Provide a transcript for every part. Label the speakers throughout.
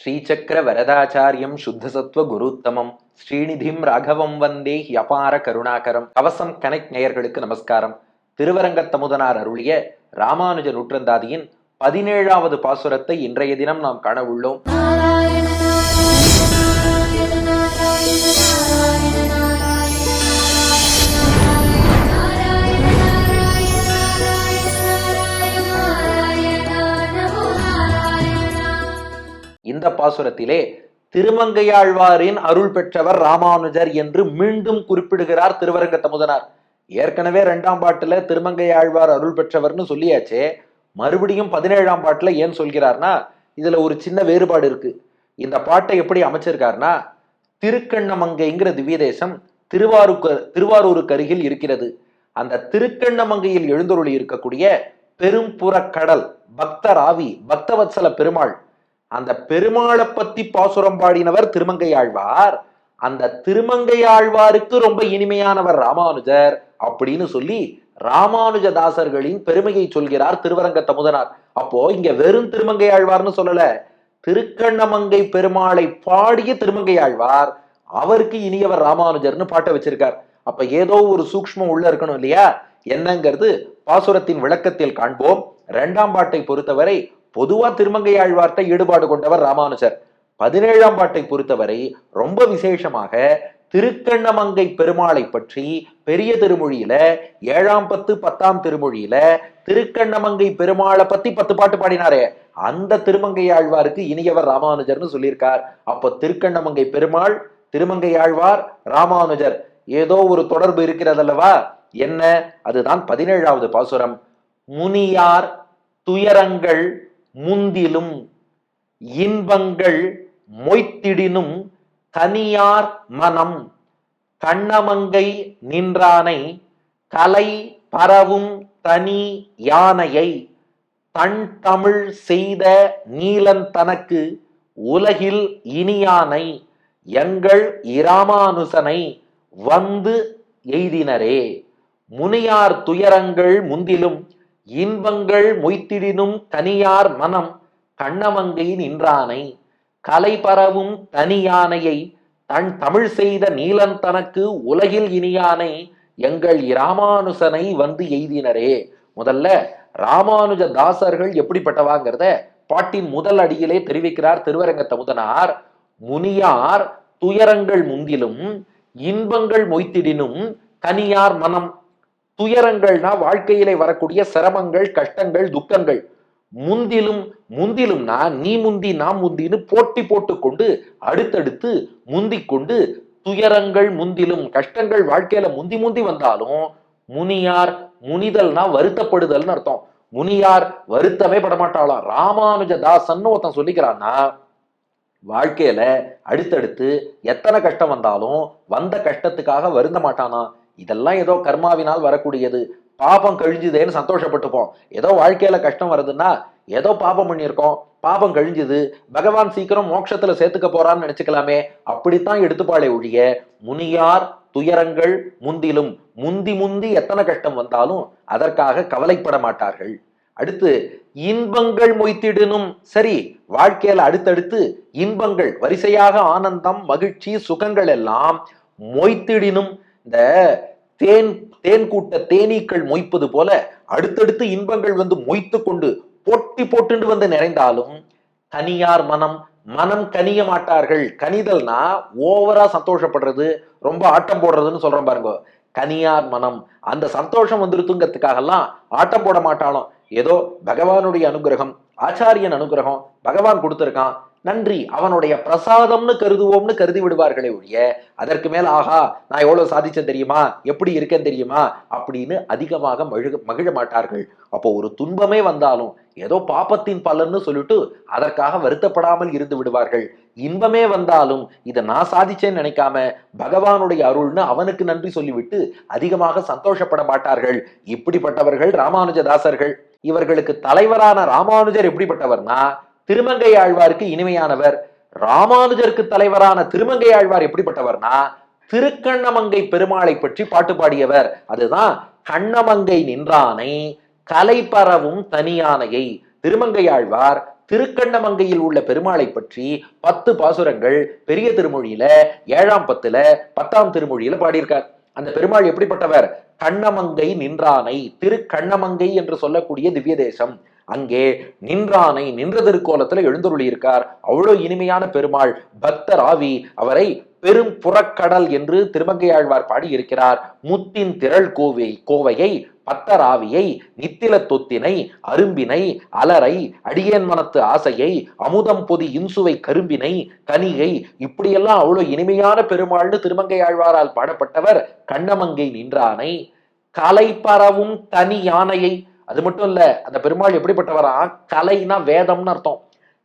Speaker 1: ஸ்ரீசக்கர வரதாச்சாரியம் சுத்தசத்வ குருத்தமம் ஸ்ரீநிதிம் ராகவம் வந்தே யபார கருணாகரம். கவசம் கனெக்ட் நேயர்களுக்கு நமஸ்காரம். திருவரங்கத்தமுதனார் அருளிய ராமானுஜ நூற்றந்தாதியின் 17வது பாசுரத்தை இன்றைய தினம் நாம் காண உள்ளோம். இந்த பாசுரத்திலே திருமங்கையாழ்வாரின் அருள் பெற்றவர் ராமானுஜர் என்று மீண்டும் குறிப்பிடுகிறார் திருவரங்கத்தமுதனார். ஏற்கனவே 2ஆம் பாட்டுல திருமங்கையாழ்வார் அருள் பெற்றவர்னு சொல்லியாச்சே, மறுபடியும் 17ஆம் பாட்டுல ஏன் சொல்கிறார்னா இதுல ஒரு சின்ன வேறுபாடு இருக்கு. இந்த பாட்டை எப்படி அமைச்சிருக்காருனா, திருக்கண்ணமங்கைங்கிற திவ்ய தேசம் திருவாரூருக்கு அருகில் இருக்கிறது. அந்த திருக்கண்ணமங்கையில் எழுந்தருளி இருக்கக்கூடிய பெரும்புறக்கடல் பக்தராவி பக்தவத்சல பெருமாள், அந்த பெருமாளை பத்தி பாசுரம் பாடினவர் திருமங்கையாழ்வார். அந்த திருமங்கையாழ்வாருக்கு ரொம்ப இனிமையானவர் ராமானுஜர் அப்படின்னு சொல்லி ராமானுஜதாசர்களின் பெருமையை சொல்கிறார் திருவரங்கத்தமுதனார். அப்போ இங்க வெறும் திருமங்கையாழ்வார்னு சொல்லல, திருக்கண்ணமங்கை பெருமாளை பாடிய திருமங்கையாழ்வார், அவருக்கு இனியவர் ராமானுஜர்னு பாட்டை வச்சிருக்கார். அப்ப ஏதோ ஒரு சூக்ஷ்மம் உள்ள இருக்கணும் இல்லையா? என்னங்கிறது பாசுரத்தின் விளக்கத்தில் காண்போம். 2ஆம் பாட்டை பொறுத்தவரை பொதுவா திருமங்கையாழ்வார்ட்ட ஈடுபாடு கொண்டவர் ராமானுஜர். 17ஆம் பாட்டை பொறுத்தவரை ரொம்ப விசேஷமாக திருக்கண்ணமங்கை பெருமாளை பற்றி பெரிய திருமொழியில 7ஆம் பத்து 10ஆம் திருமொழியில திருக்கண்ணமங்கை பெருமாளை பத்தி 10 பாட்டு பாடினாரே, அந்த திருமங்கையாழ்வாருக்கு இனியவர் ராமானுஜர்னு சொல்லியிருக்கார். அப்போ திருக்கண்ணமங்கை பெருமாள், திருமங்கையாழ்வார், ராமானுஜர் ஏதோ ஒரு தொடர்பு இருக்கிறதல்லவா? என்ன? அதுதான் 17வது பாசுரம். முனியார் துயரங்கள் முந்திலும் இன்பங்கள் மொய்த்திடினும் தனியார் மனம் கண்ணமங்கை நின்றானை கலை பரவும் தனி யானையை தன் தமிழ் செய்த நீலன் தனக்கு உலகில் இனியானை எங்கள் இராமானுசனை வந்து எய்தினரே. முனியார் துயரங்கள் முந்திலும் இன்பங்கள் மொய்த்திடினும் தனியார் மனம் கண்ணமங்கை நின்றானை கலை பரவும் தனி யானையை தன் தமிழ் செய்த நீலன் தனக்கு உலகில் இனியானை எங்கள் இராமானுசனை வந்து எய்தினரே. முதல்ல ராமானுஜ தாசர்கள் எப்படிப்பட்டவாங்கிறத பாட்டின் முதல் அடியிலே தெரிவிக்கிறார் திருவரங்கத்தமுதனார். முனியார் துயரங்கள் முந்திலும் இன்பங்கள் மொய்த்திடினும் தனியார் மனம். துயரங்கள்னா வாழ்க்கையிலே வரக்கூடிய சிரமங்கள், கஷ்டங்கள், துக்கங்கள். முந்திலும்னா நீ முந்தி நான் முந்தின்னு போட்டி போட்டு கொண்டு அடுத்தடுத்து முந்திக் கொண்டு துயரங்கள் முந்திலும், கஷ்டங்கள் வாழ்க்கையில முந்தி வந்தாலும் முனியார், முனிதல்னா வருத்தப்படுதல்னு அர்த்தம். முனியார் வருத்தமே படமாட்டாளாம். ராமானுஜதாசன் ஒருத்தன் சொல்லிக்கிறான்னா வாழ்க்கையில அடுத்தடுத்து எத்தனை கஷ்டம் வந்தாலும் வந்த கஷ்டத்துக்காக வருந்த மாட்டானா. இதெல்லாம் ஏதோ கர்மாவினால் வரக்கூடியது, பாபம் கழிஞ்சுதேன்னு சந்தோஷப்பட்டுப்போம். ஏதோ வாழ்க்கையில கஷ்டம் வருதுன்னா ஏதோ பாபம் பண்ணியிருக்கோம், பாபம் கழிஞ்சுது, பகவான் சீக்கிரம் மோட்சத்துல சேர்த்துக்க போறான்னு நினைச்சுக்கலாமே, அப்படித்தான் எடுத்துப்பாளே ஒழிய முனியார் துயரங்கள் முந்திலும், முந்தி எத்தனை கஷ்டம் வந்தாலும் அதற்காக கவலைப்பட மாட்டார்கள். அடுத்து இன்பங்கள் மொய்த்திடணும். சரி, வாழ்க்கையில அடுத்தடுத்து இன்பங்கள் வரிசையாக ஆனந்தம், மகிழ்ச்சி, சுகங்கள் எல்லாம் மொய்த்திடினும், இந்த தேன் கூட்ட தேனீக்கள் மொய்ப்பது போல அடுத்தடுத்து இன்பங்கள் வந்து மொய்த்து கொண்டு போட்டி போட்டு வந்து நிறைந்தாலும் தனியார் மனம் கனிய மாட்டார்கள். கனிதல்னா ஓவரா சந்தோஷப்படுறது, ரொம்ப ஆட்டம் போடுறதுன்னு சொல்றேன் பாருங்க. கனியார் மனம், அந்த சந்தோஷம் வந்துருத்துங்கிறதுக்காகலாம் ஆட்டம் போட மாட்டாலும். ஏதோ பகவானுடைய அனுகிரகம், ஆச்சாரியன் அனுகிரகம் பகவான் கொடுத்திருக்கான், நன்றி, அவனுடைய பிரசாதம்னு கருதுவோம்னு கருதி விடுவார்களே ஒழிய அதற்கு மேல ஆஹா நான் எவ்வளவு சாதிச்சேன் தெரியுமா, எப்படி இருக்கேன் தெரியுமா அப்படின்னு அதிகமாக மகிழ மாட்டார்கள். அப்போ ஒரு துன்பமே வந்தாலும் ஏதோ பாப்பத்தின் பலன்னு சொல்லிட்டு அதற்காக வருத்தப்படாமல் இருந்து விடுவார்கள். இன்பமே வந்தாலும் இதை நான் சாதிச்சேன்னு நினைக்காம பகவானுடைய அருள்னு அவனுக்கு நன்றி சொல்லிவிட்டு அதிகமாக சந்தோஷப்பட மாட்டார்கள். இப்படிப்பட்டவர்கள் ராமானுஜதாசர்கள். இவர்களுக்கு தலைவரான ராமானுஜர் எப்படிப்பட்டவர்னா திருமங்கையாழ்வாருக்கு இனிமையானவர். ராமானுஜருக்கு தலைவரான திருமங்கையாழ்வார் எப்படிப்பட்டவர்னா திருக்கண்ணமங்கை பெருமாளை பற்றி பாட்டு பாடியவர். அதுதான் கண்ணமங்கை நின்றானை கலை பரவும் தனியானையை. திருமங்கையாழ்வார் திருக்கண்ணமங்கையில் உள்ள பெருமாளை பற்றி 10 பாசுரங்கள் பெரிய திருமொழியில 7ஆம் பத்துல 10ஆம் திருமொழியில பாடியிருக்கார். அந்த பெருமாள் எப்படிப்பட்டவர்? கண்ணமங்கை நின்றானை, திருக்கண்ணமங்கை என்று சொல்லக்கூடிய திவ்ய தேசம். அங்கே நின்றானை, நின்ற திருக்கோலத்துல எழுந்தருளி இருக்கார். அவ்வளவு இனிமையான பெருமாள், பக்தர் ஆவி. அவரை பெரும் புறக்கடல் என்று திருமங்கையாழ்வார் பாடியிருக்கிறார். முத்தின் திரள் கோவையை, பத்தராவியை, நித்தில தொத்தினை, அரும்பினை, அலரை, அடியேன் மனத்து ஆசையை, அமுதம் பொதி இன்சுவை கரும்பினை, கனிகை, இப்படியெல்லாம் அவ்வளவு இனிமையான பெருமாள்னு திருமங்கையாழ்வாரால் பாடப்பட்டவர் கண்ணமங்கை நின்றானை. கலை பரவும் தனி யானையை. அது மட்டும் இல்ல, அந்த பெருமாள் எப்படிப்பட்டவரா? கலைனா வேதம்னு அர்த்தம்.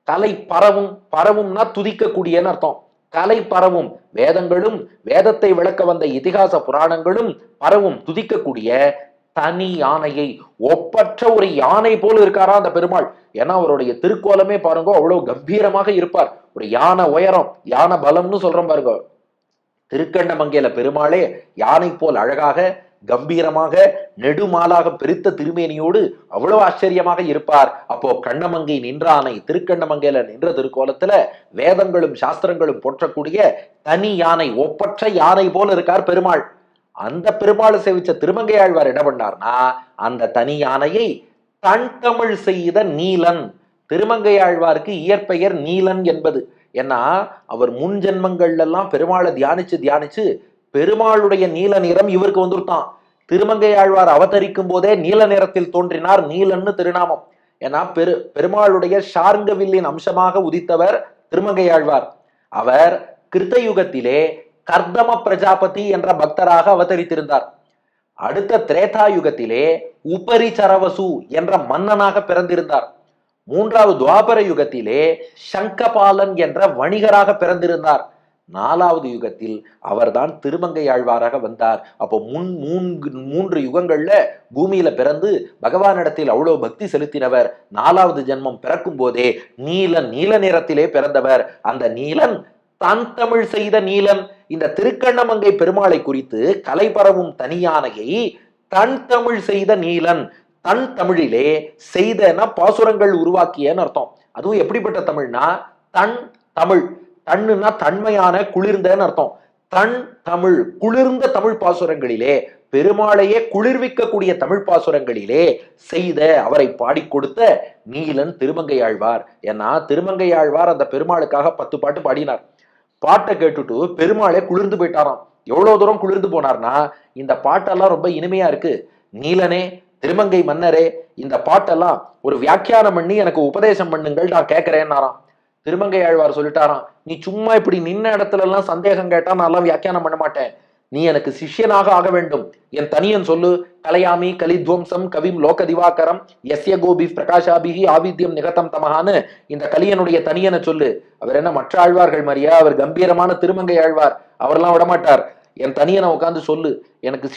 Speaker 1: கலை பரவும், பரவும்னா துதிக்கக்கூடியன்னு அர்த்தம். கலை பரவும் வேதங்களும், வேதத்தை விளக்க வந்த இதிகாச புராணங்களும் பரவும் துதிக்கக்கூடிய தனி யானையை, ஒப்பற்ற ஒரு யானை போல இருக்காரா அந்த பெருமாள். ஏன்னா அவருடைய திருக்கோலமே பாருங்க, அவ்வளவு கம்பீரமாக இருப்பார். ஒரு யானை உயரம், யானை பலம்னு சொல்றோம் பாருங்க. திருக்கண்ணமங்கையில பெருமாளே யானை போல் அழகாக, கம்பீரமாக, நெடுமாலாக பெருத்த திருமேனியோடு அவ்வளவு ஆச்சரியமாக இருப்பார். அப்போ கண்ணமங்கை நின்றானை, திருக்கண்ணமங்கையில நின்ற திருக்கோலத்துல வேதங்களும் சாஸ்திரங்களும் போற்றக்கூடிய தனி யானை, ஒப்பற்ற யானை போல இருக்கார் பெருமாள். அந்த பெருமாளை சேவிச்ச திருமங்கையாழ்வார் என்ன பண்ணார்னா, அந்த தனி யானையை தன் தமிழ் செய்த நீலன். திருமங்கையாழ்வாருக்கு இயற்பெயர் நீலன் என்பது. ஏன்னா அவர் முன் ஜென்மங்கள்ல எல்லாம் பெருமாளை தியானிச்சு தியானிச்சு பெருமாளுடைய நீல நிறம் இவருக்கு வந்துருத்தான். திருமங்கையாழ்வார் அவதரிக்கும் போதே நீல நிறத்தில் தோன்றினார், நீலன்னு திருநாமம். ஏன்னா பெருமாளுடைய ஷார்ங்கவில்லின் அம்சமாக உதித்தவர் திருமங்கையாழ்வார். அவர் கிருத்தயுகத்திலே கர்தம பிரஜாபதி என்ற பக்தராக அவதரித்திருந்தார். அடுத்த திரேதா யுகத்திலே உபரிச்சரவசு என்ற மன்னனாக பிறந்திருந்தார். 3வது துவாபர யுகத்திலே சங்கபாலன் என்ற வணிகராக பிறந்திருந்தார். 4வது யுகத்தில் அவர்தான் திருமங்கையாழ்வாராக வந்தார். அப்போ மூன்று யுகங்கள்ல பூமியில பிறந்து பகவானிடத்தில் அவ்வளவு பக்தி செலுத்தினவர். 4வது ஜென்மம் பிறக்கும் போதே நீலன், நீல நிறத்திலே பிறந்தவர். அந்த நீலன் தன் தமிழ் செய்த நீலன். இந்த திருக்கண்ணமங்கை பெருமாளை குறித்து கலை பரவும் தனியானையை தன் தமிழ் செய்த நீலன். தன் தமிழிலே செய்தன பாசுரங்கள் உருவாக்கியன்னு அர்த்தம். அதுவும் எப்படிப்பட்ட தமிழ்னா தன் தமிழ். தன்னுனா தன்மையான, குளிர்ந்தன்னு அர்த்தம். தன் தமிழ், குளிர்ந்த தமிழ் பாசுரங்களிலே, பெருமாளையே குளிர்விக்கக்கூடிய தமிழ் பாசுரங்களிலே செய்த, அவரை பாடி கொடுத்த நீலன் திருமங்கையாழ்வார். ஏன்னா திருமங்கையாழ்வார் அந்த பெருமாளுக்காக 10 பாட்டு பாடினார். பாட்டை கேட்டுட்டு பெருமாளே குளிர்ந்து போயிட்டாராம். எவ்வளவு தூரம் குளிர்ந்து போனார்னா, இந்த பாட்டெல்லாம் ரொம்ப இனிமையா இருக்கு, நீலனே திருமங்கை மன்னரே, இந்த பாட்டெல்லாம் ஒரு வியாக்கியானம் பண்ணி எனக்கு உபதேசம் பண்ணுங்கள், நான் கேட்கிறேன்னாராம். திருமங்கையாழ்வார் சொல்லிட்டாராம், நீ சும்மா இப்படி நின்ன இடத்துல எல்லாம் சந்தேகம் கேட்டா நான் எல்லாம் வியாக்கியானம் பண்ண மாட்டேன், நீ எனக்கு சிஷ்யனாக ஆக வேண்டும். என் தனியன் சொல்லு. கலையாமி கலித்வம்சம் கவிம் லோக திவாகரம் எஸ்ய கோபி பிரகாஷாபிகி ஆவித்யம் நிகதம் தமகான்னு இந்த கலியனுடைய தனியனை சொல்லு. அவர் என்ன மற்ற ஆழ்வார்கள் மாதிரியா? அவர் கம்பீரமான திருமங்கை ஆழ்வார், அவரெல்லாம் விடமாட்டார். என் தனியனை உட்காந்து சொல்லு, எனக்கு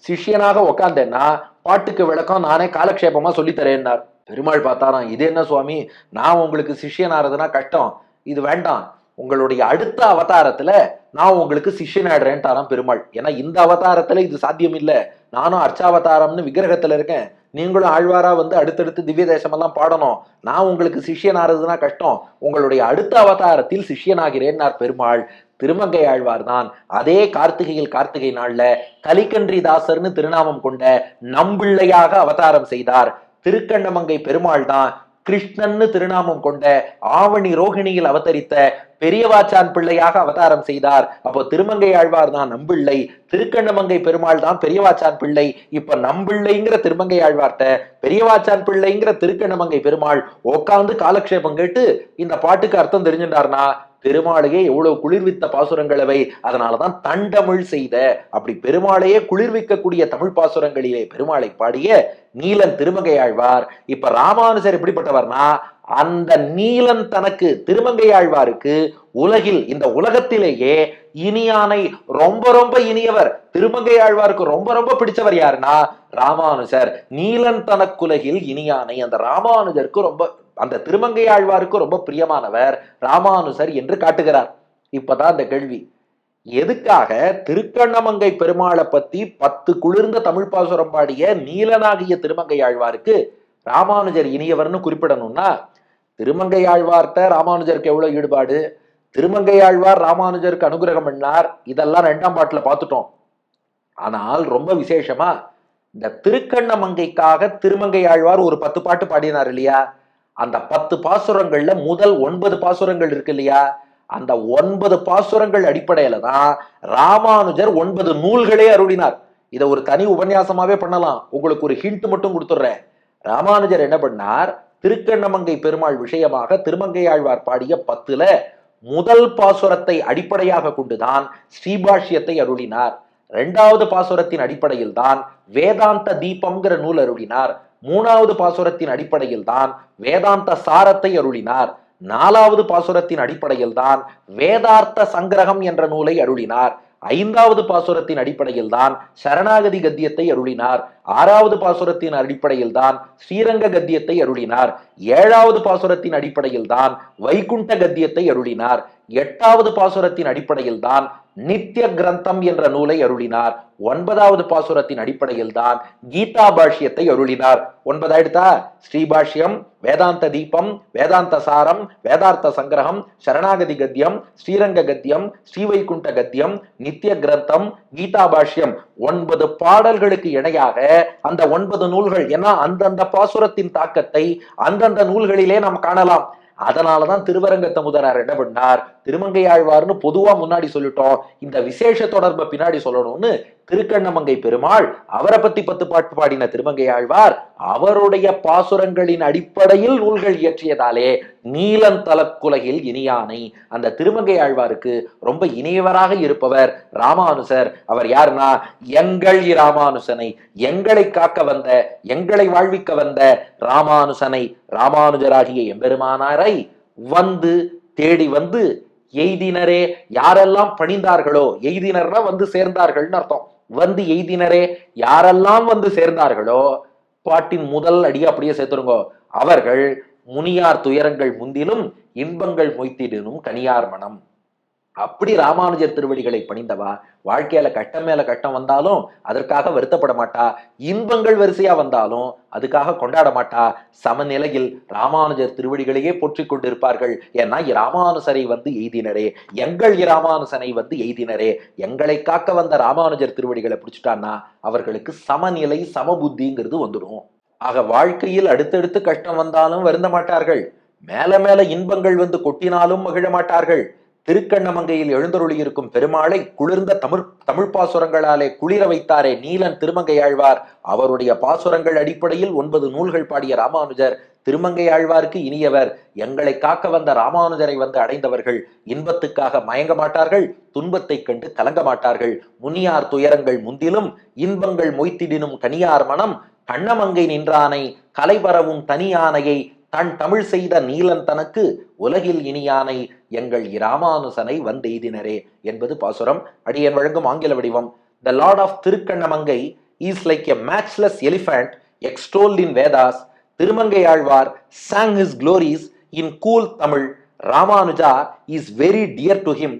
Speaker 1: சிஷ்யனாக உட்காந்தேன்னா பாட்டுக்கு விளக்கம் நானே காலக்ஷேபமா சொல்லித்தரேன்னார். பெருமாள் பார்த்தாராம், இது என்ன சுவாமி, நான் உங்களுக்கு சிஷ்யனாறதுன்னா கஷ்டம், இது வேண்டாம், உங்களுடைய அடுத்த அவதாரத்துல நான் உங்களுக்கு சிஷ்யனாடுறேன்ட்டாராம் பெருமாள். ஏன்னா இந்த அவதாரத்துல இது சாத்தியம் இல்லை, நானும் அர்ச்சாவதாரம்னு விக்கிரகத்துல இருக்கேன், நீங்களும் ஆழ்வாரா வந்து அடுத்தடுத்து திவ்ய தேசமெல்லாம் பாடணும், நான் உங்களுக்கு சிஷ்யனாறதுன்னா கஷ்டம், உங்களுடைய அடுத்த அவதாரத்தில் சிஷ்யனாகிறேன்னார் பெருமாள். திருமங்கை ஆழ்வார் தான் அதே கார்த்திகை நாள்ல கலிகன்றி தாசர்னு திருநாமம் கொண்ட நம்பிள்ளையாக அவதாரம் செய்தார். திருக்கண்ணமங்கை பெருமாள் தான் கிருஷ்ணன்னு திருநாமம் கொண்ட ஆவணி ரோகிணியில் அவதரித்த பெரியவாச்சான் பிள்ளையாக அவதாரம் செய்தார். அப்போ திருமங்கை ஆழ்வார் தான் நம்பிள்ளை, திருக்கண்ணமங்கை பெருமாள் தான் பெரியவாச்சான் பிள்ளை. இப்ப நம்பிள்ளைங்கிற திருமங்கை ஆழ்வார்ட்ட பெரியவாச்சான் பிள்ளைங்கிற திருக்கண்ணமங்கை பெருமாள் உட்கார்ந்து காலக்ஷேபம் கேட்டு இந்த பாட்டுக்கு அர்த்தம் தெரிஞ்சுட்டார்னா பெருமாளையே எவ்வளவு குளிர்வித்த பாசுரங்கள் அவை. அதனாலதான் தண்டமிழ் செய்த, அப்படி பெருமாளையே குளிர்விக்கக்கூடிய தமிழ் பாசுரங்களிலே பெருமாளை பாடிய நீலன் திருமங்கையாழ்வார். இப்ப ராமானுஜர் எப்படிப்பட்டவர்னா, அந்த நீலன் தனக்கு திருமங்கையாழ்வாருக்கு உலகில், இந்த உலகத்திலேயே இனியானை, ரொம்ப ரொம்ப இனியவர், திருமங்கையாழ்வாருக்கு ரொம்ப ரொம்ப பிடிச்சவர் யாருன்னா ராமானுஜர். நீலன் தனக்குலகில் இனியானை, அந்த ராமானுஜருக்கு ரொம்ப, அந்த திருமங்கையாழ்வாருக்கு ரொம்ப பிரியமானவர் ராமானுஜர் என்று காட்டுகிறார். இப்பதான் அந்த கேள்வி, எதுக்காக திருக்கண்ணமங்கை பெருமாளை பத்தி 10 குளிர்ந்த தமிழ் பாசுரம் பாடிய நீலனாகிய திருமங்கையாழ்வாருக்கு ராமானுஜர் இனியவர்னு குறிப்பிடணும்னா, திருமங்கையாழ்வார்கிட்ட ராமானுஜருக்கு எவ்வளவு ஈடுபாடு, திருமங்கையாழ்வார் ராமானுஜருக்கு அனுகிரகம் பண்ணார், இதெல்லாம் 2ஆம் பாட்டுல பார்த்துட்டோம். ஆனால் ரொம்ப விசேஷமா இந்த திருக்கண்ணமங்கைக்காக திருமங்கையாழ்வார் ஒரு 10 பாட்டு பாடினார் இல்லையா, அந்த 10 பாசுரங்கள்ல முதல் 9 பாசுரங்கள் இருக்கு இல்லையா, அந்த 9 பாசுரங்கள் அடிப்படையில தான் ராமானுஜர் 9 நூல்களே அருளினார். இதை ஒரு தனி உபன்யாசமாவே பண்ணலாம். உங்களுக்கு ஒரு ஹிண்ட் மட்டும் கொடுத்துடுறேன். ராமானுஜர் என்ன பண்ணார், திருக்கண்ணமங்கை பெருமாள் விஷயமாக திருமங்கையாழ்வார் பாடிய 10ல முதல் பாசுரத்தை அடிப்படையாக கொண்டுதான் ஸ்ரீபாஷ்யத்தை அருளினார். 2வது பாசுரத்தின் அடிப்படையில் தான் வேதாந்த தீபம்ங்கிற நூல் அருளினார். 3வது பாசுரத்தின் அடிப்படையில் தான் வேதாந்த சாரத்தை அருளினார். 4வது பாசுரத்தின் அடிப்படையில் தான் வேதார்த்த சங்கிரகம் என்ற நூலை அருளினார். 5வது பாசுரத்தின் அடிப்படையில் தான் சரணாகதி கத்தியத்தை அருளினார். 6வது பாசுரத்தின் அடிப்படையில் தான் ஸ்ரீரங்க கத்தியத்தை அருளினார். 7வது பாசுரத்தின் அடிப்படையில் தான் வைகுண்ட கத்தியத்தை அருளினார். 8வது பாசுரத்தின் அடிப்படையில் தான் நித்திய கிரந்தம் என்ற நூலை அருளினார். 9வது பாசுரத்தின் அடிப்படையில் தான் கீதா பாஷ்யத்தை அருளினார். 9 ஆயிடுதா? ஸ்ரீபாஷ்யம், வேதாந்த தீபம், வேதாந்த சாரம், வேதார்த்த சங்கிரகம், சரணாகதி கத்தியம், ஸ்ரீரங்க கத்தியம், ஸ்ரீவைகுண்ட கத்தியம், நித்திய கிரந்தம், கீதா பாஷ்யம், 9 பாடல்களுக்கு இணையாக அந்த 9 நூல்கள். ஏன்னா அந்தந்த பாசுரத்தின் தாக்கத்தை அந்தந்த நூல்களிலே நாம் காணலாம். அதனாலதான் திருவரங்கத்த முதனார் என்ன பண்ணார், திருமங்கையாழ்வார்னு பொதுவா முன்னாடி சொல்லிட்டோம், இந்த விசேஷ தொடர்பை பின்னாடி சொல்லணும்னு திருக்கண்ணமங்கை பெருமாள் அவரை பத்தி 10 பாட்டு பாடின திருமங்கையாழ்வார் அவருடைய பாசுரங்களின் அடிப்படையில் நூல்கள் இயற்றியதாலே நீலந்தலக்குலகில் இனியானை, அந்த திருமங்கையாழ்வாருக்கு ரொம்ப இனியவராக இருப்பவர் ராமானுசர். அவர் யாருன்னா, எங்கள் ராமானுசனை, எங்களை காக்க வந்த, எங்களை வாழ்விக்க வந்த ராமானுசனை, ராமானுஜராகிய எம்பெருமானாரை வந்து தேடி வந்து எய்தினரே. யாரெல்லாம் பணிந்தார்களோ, எய்தினர்னா வந்து சேர்ந்தார்கள்னு அர்த்தம். வந்து எய்தினரே, யாரெல்லாம் வந்து சேர்ந்தார்களோ, பாட்டின் முதல் அடியை அப்படியே சேர்த்துருங்கோ, அவர்கள் முனியார் துயரங்கள் முந்திலும் இன்பங்கள் மொய்த்திடனும் கனியார் மனம். அப்படி ராமானுஜர் திருவடிகளை பணிந்தவா வாழ்க்கையில கட்டம் மேல கட்டம் வந்தாலும் அதற்காக வருத்தப்பட மாட்டா, இன்பங்கள் வரிசையா வந்தாலும் அதுக்காக கொண்டாட மாட்டா. சமநிலையில் ராமானுஜர் திருவடிகளையே போற்றிக் கொண்டிருப்பார்கள். ஏன்னா ராமானுசரை வந்து எய்தினரே, எங்கள் ராமானுசனை வந்து எய்தினரே, எங்களை காக்க வந்த ராமானுஜர் திருவடிகளை பிடிச்சிட்டான்னா அவர்களுக்கு சமநிலை சமபுத்திங்கிறது வந்துடும். ஆக வாழ்க்கையில் அடுத்தடுத்து கஷ்டம் வந்தாலும் வருந்த மாட்டார்கள், மேல மேல இன்பங்கள் வந்து கொட்டினாலும் மகிழ மாட்டார்கள். திருக்கண்ணமங்கையில் எழுந்தருளி இருக்கும் பெருமாளை குளிர்ந்த தமிழ் பாசுரங்களாலே குளிர வைத்தாரே நீலன் திருமங்கையாழ்வார். அவருடைய பாசுரங்கள் அடிப்படையில் 9 நூல்கள் பாடிய ராமானுஜர் திருமங்கையாழ்வாருக்கு இனியவர். எங்களை காக்க வந்த ராமானுஜரை வந்து அடைந்தவர்கள் இன்பத்துக்காக மயங்க மாட்டார்கள், துன்பத்தை கண்டு கலங்க மாட்டார்கள். முனியார் துயரங்கள் முந்திலும் இன்பங்கள் மொய்த்திடினும் கனியார் மனம், கண்ணமங்கை நின்றானை கலைபரவும் தனியானையை தன் தமிழ் செய்த நீலன் தனக்கு உலகில் இனியானை எங்கள் ராமானுசனை வந்தெய்தினரே என்பது பாசுரம். அடியன் வழங்கும் ஆங்கில வடிவம். The Lord of Thirukannamangai is like a matchless elephant extolled in Vedas. Thirumangai Alvar sang his glories in cool Tamil. Ramanuja is very dear to him.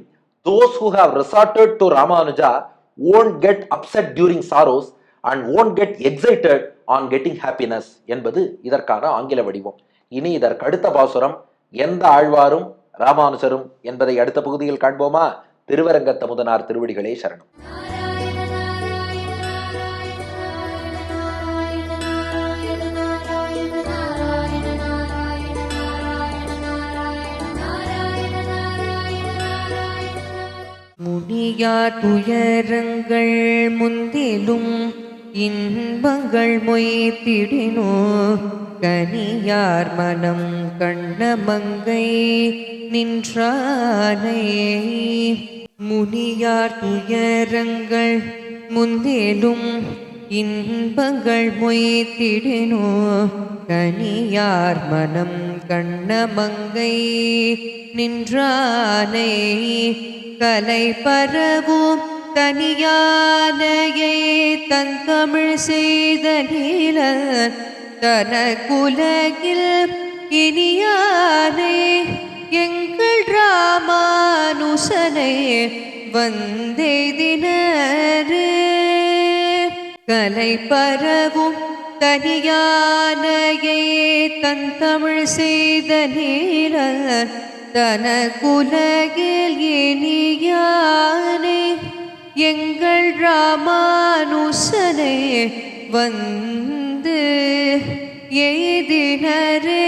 Speaker 1: Those who have resorted to Ramanuja won't get upset during sorrows and won't get excited on getting happiness என்பது இதற்கான ஆங்கில வடிவம். இனி இதற்கு அடுத்த பாசுரம் எந்த ஆழ்வாரும் ராமானுசரும் என்பதை அடுத்த பகுதியில் காண்போமா? திருவரங்கத்த முதனார் திருவடிகளே சரணம்.
Speaker 2: முனியார் துயரங்கள் முந்திலும் இன்பங்கள் மொய்த்திடினோ கனியார் மனம் கண்ணமங்கை நின்றானை. முனியார் துயரங்கள் முந்திலும் இன்பங்கள் மொய்த்திடினோ கனியார் மனம் கண்ணமங்கை நின்றானை. கலை பரவும் தனியானையை தன் தமிழ் செய்த நீலன் தனக்குலகில் இனியானை எங்கள் ராமானுசனை வந்தெய்தினரே. கலை பரவும் தனியானையே தன் தமிழ் செய்த நீல தனக்குலகில் இனியானே எங்கள் ராமானுசனே வந்து எய்தினரே